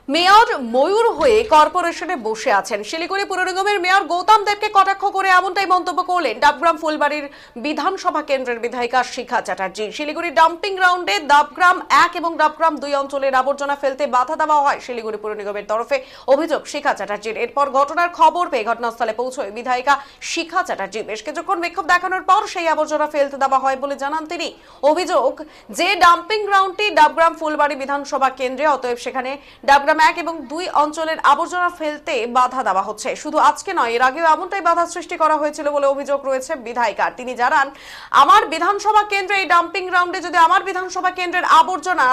Mayor ময়ূর হয়ে কর্পোরেশনে বসে আছেন। শিলিগুড়ি পুর নিগমের মেয়র গৌতম দেবকে কটাক্ষ করে এমনটাই মন্তব্য করলেন ডাবগ্রাম ফুলবাড়ির বিধানসভা কেন্দ্রের বিধায়িকা শিখা চ্যাটার্জি। শিলিগুড়ি ডাম্পিং গ্রাউন্ডে ডাবগ্রাম 1 এবং ডাবগ্রাম 2 অঞ্চলের আবর্জনা ফেলতে বাধা দেওয়া হয় শিলিগুড়ি পুর নিগমের তরফে, অভিযোগ শিখা চ্যাটার্জির। এরপর ঘটনার খবর পেয়ে ঘটনাস্থলে পৌঁছয় বিধায়িকা শিখা চ্যাটার্জি। বেশ কিছুক্ষণ বিক্ষোভ দেখানোর পর সেই আবর্জনা ফেলতে দেওয়া হয় বলে জানান তিনি। অভিযোগ যে ডাম্পিং গ্রাউন্ডটি ডাবগ্রাম ফুলবাড়ি বিধানসভা কেন্দ্রে, অতএব সেখানে ডাবগ্রাম 1 এবং 2 অঞ্চলের আবর্জনা ফেলতে বাধা দেওয়া হচ্ছে। শুধু আজকে নয়, এর আগেও এমনটাই বাধা সৃষ্টি করা হয়েছিল বলে অভিযোগ রয়েছে বিধায়িকার। তিনি জানান, আমার বিধানসভা কেন্দ্রে এই ডাম্পিং গ্রাউন্ডে যদি আমার বিধানসভা কেন্দ্রের আবর্জনা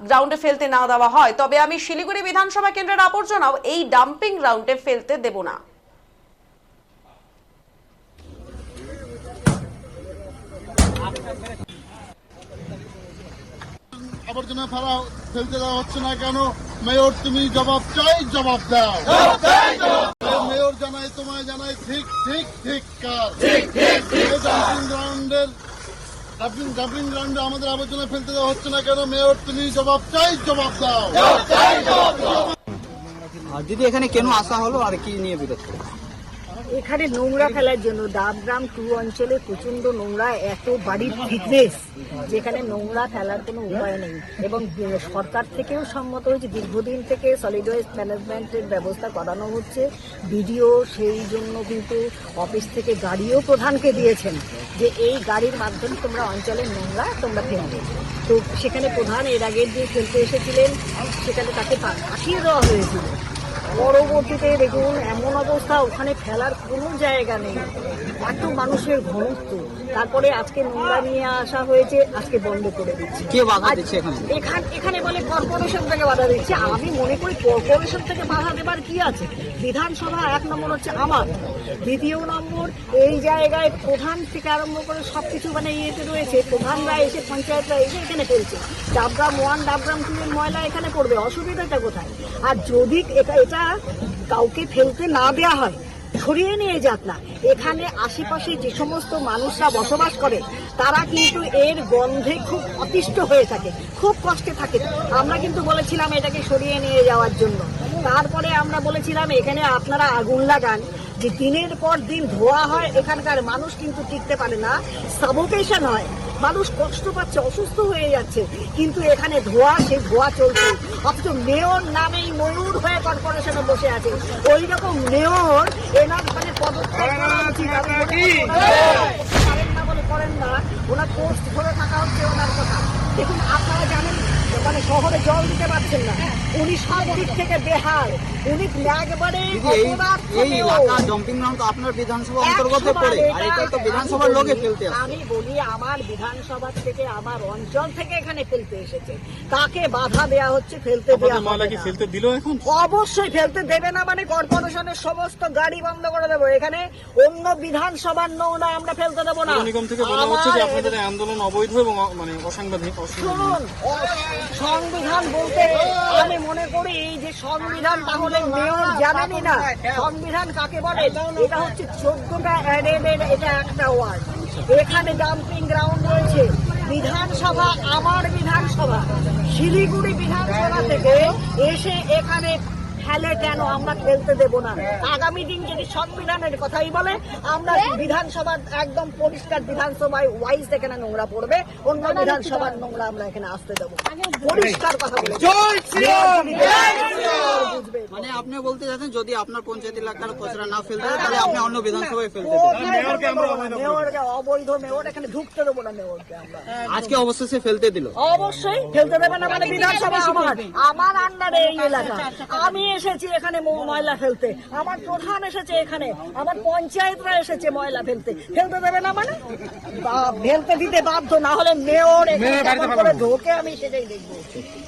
গ্রাউন্ডে ফেলতে না দেওয়া হয়, তবে আমি শিলিগুড়ি বিধানসভা কেন্দ্রের আবর্জনাও এই ডাম্পিং গ্রাউন্ডে ফেলতে দেব না। আবর্জনা ফেলতে দেওয়া হচ্ছে না কেন? মেয়র, তুমি জবাব চাই, জবাব দাও। মেয়র জানাই, তোমায় জানাই, ঠিক ঠিক ঠিক কার ডাম্পিং গ্রাউন্ডে আমাদের আবর্জনা ফেলতে দেওয়া হচ্ছে না কেন? মেয়র, তুমি জবাব চাই, জবাব দাও। আর দিদি, এখানে কেন আসা হলো আর কি নিয়ে বিরোধ করে? এখানে নোংরা ফেলার জন্য ডাবগ্রাম 2 অঞ্চলে প্রচন্ড নোংরা, এত বাড়ির ফিটনেস যেখানে নোংরা ফেলার কোনো উপায় নেই। এবং সরকার থেকেও সম্মত হয়েছে, দীর্ঘদিন থেকে সলিড ওয়েস্ট ম্যানেজমেন্টের ব্যবস্থা করানো হচ্ছে। বিডিও সেই জন্য কিন্তু অফিস থেকে গাড়িও প্রধানকে দিয়েছেন যে এই গাড়ির মাধ্যমে তোমরা অঞ্চলের নোংরা তোমরা ফেলবে। তো সেখানে প্রধান এর আগের দিন ফেলতে এসেছিলেন, সেখানে তাকে পাঠিয়ে দেওয়া হয়েছিল। পরবর্তীতে দেখুন এমন অবস্থা, ওখানে ফেলার কোনো জায়গা নেই, এত মানুষের ঘনত্ব। তারপরে আজকে নোংরা নিয়ে আসা হয়েছে, আজকে বন্ধ করে দিচ্ছে। কে বাধা দিচ্ছে এখানে বলে কর্পোরেশন থেকে বাধা দিচ্ছে। আমি মনে করি কর্পোরেশন থেকে বাধা দেবার কি আছে? বিধানসভা 1 নম্বর হচ্ছে আমার, 2 নম্বর এই জায়গায় প্রধান থেকে আরম্ভ করে সবকিছু মানে ইয়েতে রয়েছে। প্রধানরা এসে, পঞ্চায়েতরা এসে এখানে ফেলছে। ডাবগ্রাম 1 ডাবগ্রাম 2 এর ময়লা এখানে পড়বে, অসুবিধাটা কোথায়? আর যদি এটা কাউকে ফেলতে না দেওয়া হয়, সরিয়ে নিয়ে যাক না। এখানে আশেপাশে যে সমস্ত মানুষরা বসবাস করে তারা কিন্তু এর গন্ধে খুব অতিষ্ঠ হয়ে থাকে, খুব কষ্টে থাকে। আমরা কিন্তু বলেছিলাম এটাকে সরিয়ে নিয়ে যাওয়ার জন্য। তারপরে আমরা বলেছিলাম এখানে আপনারা আগুন লাগান, যে দিনের পর দিন ধোয়া হয়, এখানকার মানুষ কিন্তু টিকতে পারে না, সাফোকেশন হয়, মানুষ কষ্ট পাচ্ছে, অসুস্থ হয়ে যাচ্ছে। কিন্তু এখানে ধোয়া, সেই ধোয়া চলছে। অথচ মেয়র নামেই ময়ূর হয়ে কর্পোরেশনে বসে আছে। ওই রকম মেয়র এনার মানে পদত্যাগ করা উচিত। করেন না, ওনার পোস্ট ধরে থাকা হচ্ছে ওনার কথা। দেখুন, আপনারা জানেন মানে শহরে জল দিতে পারছেন না, উনি সব দিক থেকে বেহাল। উনি একবারে আপনার বিধানসভা অন্তর্গত পড়ে, আর এটা তো বিধানসভার লোকে ফেলতে আসে। আমি বলি, আমার বিধানসভা থেকে, আমার অঞ্চল থেকে এখানে ফেলতে এসেছে, তাকে বাধা দেয়া হচ্ছে, ফেলতে দেওয়া হবে না। ফেলতে দিল এখন? অবশ্যই ফেলতে দেবে না, মানে কর্পোরেশনের সমস্ত গাড়ি বন্ধ করে দেবো। এখানে অন্য বিধানসভার নোংরা আমরা ফেলতে দেবো না। আপনাদের আন্দোলন অবৈধ এবং মানে অসাংবিধানিক। শুনুন, সংবিধান বলতে আমি মনে করি যে সংবিধান তাহলে মেয়র জানেনি না সংবিধান কাকে বলে। এটা হচ্ছে 14টা অ্যাডেডের, এটা একটা ওয়ার্ড। এখানে ডাম্পিং গ্রাউন্ড রয়েছে। বিধানসভা আমার বিধানসভা, শিলিগুড়ি বিধানসভা থেকে এসে এখানে ফেলে কেন? আমরা ফেলতে দেব না। আগামী দিন যদি সংবিধানের কথাই বলে, আমরা বিধানসভার একদম পরিষ্কার, বিধানসভায় ওয়াইজ এখানে নোংরা পড়বে, অন্য বিধানসভার নোংরা আমরা এখানে আসতে দেবো। পরিষ্কার কথা বলে মানে আপনি বলতে চাচ্ছেন, যদি আপনার পঞ্চায়েত এলাকার কচরা না ফেলতে হয়, তাহলে আপনি অন্য বিধানসভায় ফেলতে দেবেন। মেয়রকে অবৈধ মেয়র এখানে ঢুকতে দেবো না। মেয়রকে আমরা আজকে অবশেষে ফেলতে দিল। অবশ্যই ফেলতে দেবে না, মানে বিধানসভা আমার আন্ডারে এই এলাকা। আমি এসেছি এখানে ময়লা ফেলতে, আমার প্রধান এসেছে এখানে, আমার পঞ্চায়েতরা এসেছে ময়লা ফেলতে। ফেলতে দেবে না মানে ফেলতে দিতে বাধ্য, না হলে মেয়র এখানে ঢোকে আমি সেটাই দেখবো।